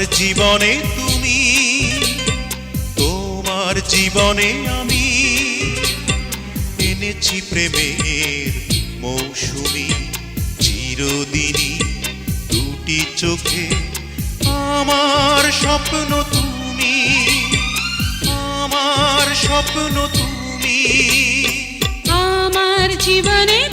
জীবনে তুমি, তোমার জীবনে আমি এনেছি প্রেমের মৌসুমি চিরদিনই দুটি চোখে আমার স্বপ্ন তুমি, আমার স্বপ্ন তুমি। আমার জীবনে